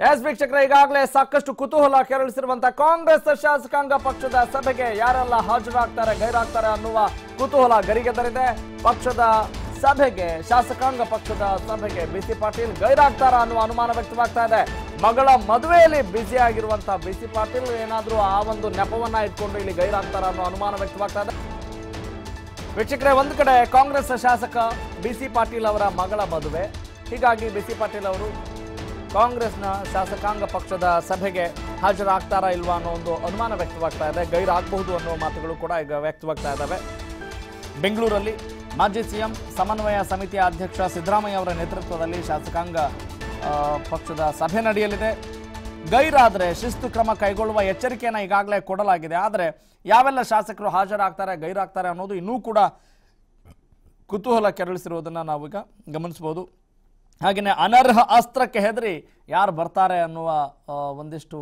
S ವೀಕ್ಷಕರೇ, ಈಗಾಗಲೇ ಸಾಕಷ್ಟು ಕುತೂಹಲ ಕೆರಳಿಸಿರುವಂತಹ ಕಾಂಗ್ರೆಸ್ ಶಾಸಕಾಂಗ ಪಕ್ಷದ ಸಭೆಗೆ ಯಾರೆಲ್ಲ ಹಾಜರಾಗ್ತಾರೆ ಗೈರಾಗ್ತಾರೆ ಅನ್ನುವ ಕುತೂಹಲ ಗರಿಗೆದರಿದೆ. ಪಕ್ಷದ ಸಭೆಗೆ, ಶಾಸಕಾಂಗ ಪಕ್ಷದ ಸಭೆಗೆ ಬಿಸಿ ಪಾಟೀಲ್ ಗೈರಾಗ್ತಾರ ಅನ್ನುವ ಅನುಮಾನ ವ್ಯಕ್ತವಾಗ್ತಾ ಇದೆ. ಮಗಳ ಮದುವೆಯಲ್ಲಿ ಬ್ಯುಸಿ ಆಗಿರುವಂತಹ ಬಿಸಿ ಪಾಟೀಲ್ ಏನಾದ್ರೂ ಆ ಒಂದು ನೆಪವನ್ನ ಇಟ್ಕೊಂಡು ಇಲ್ಲಿ ಗೈರಾಗ್ತಾರ ಅನ್ನೋ ಅನುಮಾನ ವ್ಯಕ್ತವಾಗ್ತಾ ಇದೆ. ವೀಕ್ಷಕರೇ, ಒಂದು ಕಡೆ ಕಾಂಗ್ರೆಸ್ ಶಾಸಕ ಬಿಸಿ ಪಾಟೀಲ್ ಅವರ ಮಗಳ ಮದುವೆ, ಹೀಗಾಗಿ ಬಿಸಿ ಪಾಟೀಲ್ ಅವರು ಕಾಂಗ್ರೆಸ್ನ ಶಾಸಕಾಂಗ ಪಕ್ಷದ ಸಭೆಗೆ ಹಾಜರಾಗ್ತಾರಾ ಇಲ್ವಾ ಅನ್ನೋ ಒಂದು ಅನುಮಾನ ವ್ಯಕ್ತವಾಗ್ತಾ ಇದೆ. ಗೈರಾಗಬಹುದು ಅನ್ನೋ ಮಾತುಗಳು ಕೂಡ ಈಗ ವ್ಯಕ್ತವಾಗ್ತಾ ಇದ್ದಾವೆ. ಬೆಂಗಳೂರಲ್ಲಿ ಮಾಜಿ ಸಿಎಂ ಸಮನ್ವಯ ಸಮಿತಿಯ ಅಧ್ಯಕ್ಷ ಸಿದ್ದರಾಮಯ್ಯ ಅವರ ನೇತೃತ್ವದಲ್ಲಿ ಶಾಸಕಾಂಗ ಪಕ್ಷದ ಸಭೆ ನಡೆಯಲಿದೆ. ಗೈರಾದರೆ ಶಿಸ್ತು ಕ್ರಮ ಕೈಗೊಳ್ಳುವ ಎಚ್ಚರಿಕೆಯನ್ನು ಈಗಾಗಲೇ ಕೊಡಲಾಗಿದೆ. ಆದರೆ ಯಾವೆಲ್ಲ ಶಾಸಕರು ಹಾಜರಾಗ್ತಾರೆ ಗೈರಾಗ್ತಾರೆ ಅನ್ನೋದು ಇನ್ನೂ ಕೂಡ ಕುತೂಹಲ ಕೆರಳಿಸಿರುವುದನ್ನು ನಾವೀಗ ಗಮನಿಸಬಹುದು. ಹಾಗೆಯೇ ಅನರ್ಹ ಅಸ್ತ್ರಕ್ಕೆ ಹೆದರಿ ಯಾರು ಬರ್ತಾರೆ ಅನ್ನುವ ಒಂದಿಷ್ಟು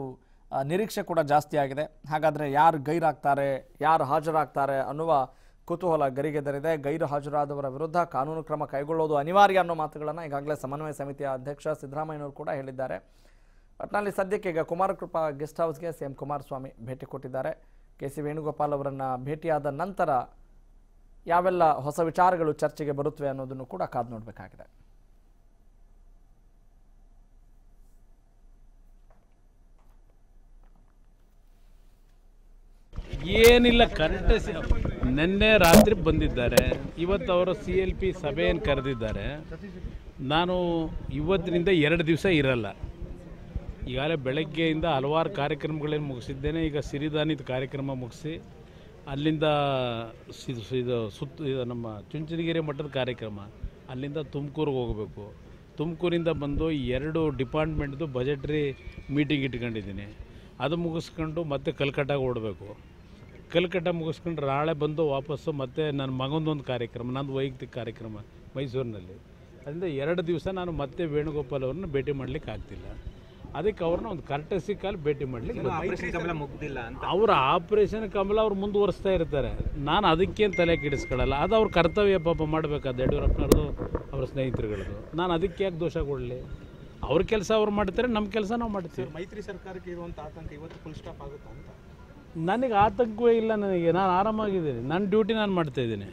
ನಿರೀಕ್ಷೆ ಕೂಡ ಜಾಸ್ತಿ ಆಗಿದೆ. ಹಾಗಾದರೆ ಯಾರು ಗೈರಾಗ್ತಾರೆ, ಯಾರು ಹಾಜರಾಗ್ತಾರೆ ಅನ್ನುವ ಕುತೂಹಲ ಗರಿಗೆದರಿದೆ. ಗೈರು ಹಾಜರಾದವರ ವಿರುದ್ಧ ಕಾನೂನು ಕ್ರಮ ಕೈಗೊಳ್ಳೋದು ಅನಿವಾರ್ಯ ಅನ್ನೋ ಮಾತುಗಳನ್ನು ಈಗಾಗಲೇ ಸಮನ್ವಯ ಸಮಿತಿಯ ಅಧ್ಯಕ್ಷ ಸಿದ್ದರಾಮಯ್ಯನವರು ಕೂಡ ಹೇಳಿದ್ದಾರೆ. ಒಟ್ಟಿನಲ್ಲಿ ಸದ್ಯಕ್ಕೆ ಈಗ ಕುಮಾರಕೃಪಾ ಗೆಸ್ಟ್ ಹೌಸ್ಗೆ ಸಿಎಂ ಕುಮಾರಸ್ವಾಮಿ ಭೇಟಿ ಕೊಟ್ಟಿದ್ದಾರೆ. ಕೆ ಸಿ ವೇಣುಗೋಪಾಲ್ ಅವರನ್ನು ಭೇಟಿಯಾದ ನಂತರ ಯಾವೆಲ್ಲ ಹೊಸ ವಿಚಾರಗಳು ಚರ್ಚೆಗೆ ಬರುತ್ತವೆ ಅನ್ನೋದನ್ನು ಕೂಡ ಕಾದು ನೋಡಬೇಕಾಗಿದೆ. ಏನಿಲ್ಲ, ಕರೆಕ್ಟ್ ನಿನ್ನೆ ರಾತ್ರಿ ಬಂದಿದ್ದಾರೆ. ಇವತ್ತು ಅವರ CLP ಸಭೆಯನ್ನು ಕರೆದಿದ್ದಾರೆ. ನಾನು ಇವತ್ತಿನಿಂದ 2 ದಿವಸ ಇರಲ್ಲ. ಈಗಾಗಲೇ ಬೆಳಗ್ಗೆಯಿಂದ ಹಲವಾರು ಕಾರ್ಯಕ್ರಮಗಳನ್ನು ಮುಗಿಸಿದ್ದೇನೆ. ಈಗ ಸಿರಿಧಾನ್ಯದ ಕಾರ್ಯಕ್ರಮ ಮುಗಿಸಿ ಅಲ್ಲಿಂದ ಇದು ನಮ್ಮ ಚುಂಚನಗಿರಿ ಮಠದ ಕಾರ್ಯಕ್ರಮ, ಅಲ್ಲಿಂದ ತುಮಕೂರಿಗೆ ಹೋಗಬೇಕು. ತುಮಕೂರಿಂದ ಬಂದು 2 ಡಿಪಾರ್ಟ್ಮೆಂಟ್ದು ಬಜೆಟ್ರಿ ಮೀಟಿಂಗ್ ಇಟ್ಕೊಂಡಿದ್ದೀನಿ. ಅದು ಮುಗಿಸ್ಕೊಂಡು ಮತ್ತೆ ಕಲ್ಕಟ್ಟಾಗೆ ಓಡಬೇಕು. ಕಲ್ಕಟ್ಟ ಮುಗಿಸ್ಕೊಂಡು ನಾಳೆ ಬಂದು ವಾಪಸ್ಸು ಮತ್ತೆ ನನ್ನ ಮಗಂದೊಂದು ಕಾರ್ಯಕ್ರಮ, ನಂದು ವೈಯಕ್ತಿಕ ಕಾರ್ಯಕ್ರಮ ಮೈಸೂರಿನಲ್ಲಿ. ಅದರಿಂದ 2 ದಿವಸ ನಾನು ಮತ್ತೆ ವೇಣುಗೋಪಾಲ್ ಅವ್ರನ್ನ ಭೇಟಿ ಮಾಡಲಿಕ್ಕೆ ಆಗ್ತಿಲ್ಲ. ಅದಕ್ಕೆ ಅವ್ರನ್ನ ಒಂದು ಕರ್ಟಸಿ ಕಾಲ್ ಭೇಟಿ ಮಾಡಲಿಕ್ಕೆ ಅವ್ರ ಆಪರೇಷನ್ ಕಮಲ ಅವ್ರು ಮುಂದುವರಿಸ್ತಾ ಇರ್ತಾರೆ. ನಾನು ಅದಕ್ಕೇನು ತಲೆ ಕೆಡಿಸ್ಕೊಳ್ಳಲ್ಲ. ಅದು ಅವ್ರ ಕರ್ತವ್ಯ ಪಾಪ ಮಾಡಬೇಕಾದ ಯಡಿಯೂರಪ್ಪನವ್ರದ್ದು ಅವ್ರ ಸ್ನೇಹಿತರುಗಳದು. ನಾನು ಅದಕ್ಕೆ ಯಾಕೆ ದೋಷ ಕೊಡಲಿ? ಅವ್ರ ಕೆಲಸ ಅವ್ರು ಮಾಡ್ತಾರೆ, ನಮ್ಮ ಕೆಲಸ ನಾವು ಮಾಡ್ತೀವಿ. ಮೈತ್ರಿ ಸರ್ಕಾರಕ್ಕೆ ಇರುವಂಥ ಆತಂಕ ಇವತ್ತು ಫುಲ್ ಸ್ಟಾಪ್ ಆಗುತ್ತಾ ಅಂತ? ನನಗೆ ಆತಂಕವೇ ಇಲ್ಲ. ನನಗೆ ನಾನು ಆರಾಮಾಗಿದ್ದೀನಿ. ನನ್ನ ಡ್ಯೂಟಿ ನಾನು ಮಾಡ್ತಾಯಿದ್ದೀನಿ.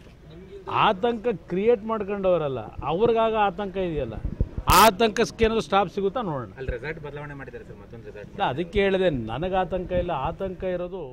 ಆತಂಕ ಕ್ರಿಯೇಟ್ ಮಾಡ್ಕೊಂಡವರಲ್ಲ, ಅವ್ರಿಗಾಗ ಆತಂಕ ಇದೆಯಲ್ಲ, ಆತಂಕಕ್ಕೆ ಏನಾದರೂ ಸ್ಟಾಪ್ ಸಿಗುತ್ತಾ ನೋಡೋಣ. ಅಲ್ಲಿ ರೆಸಾರ್ಟ್ ಬದಲಾವಣೆ ಮಾಡಿದ್ದಾರೆ ಸರ್, ಮತ್ತೊಂದು ರೆಸಾರ್ಟ್. ಅದಕ್ಕೆ ಹೇಳಿದೆ, ನನಗೆ ಆತಂಕ ಇಲ್ಲ. ಆತಂಕ ಇರೋದು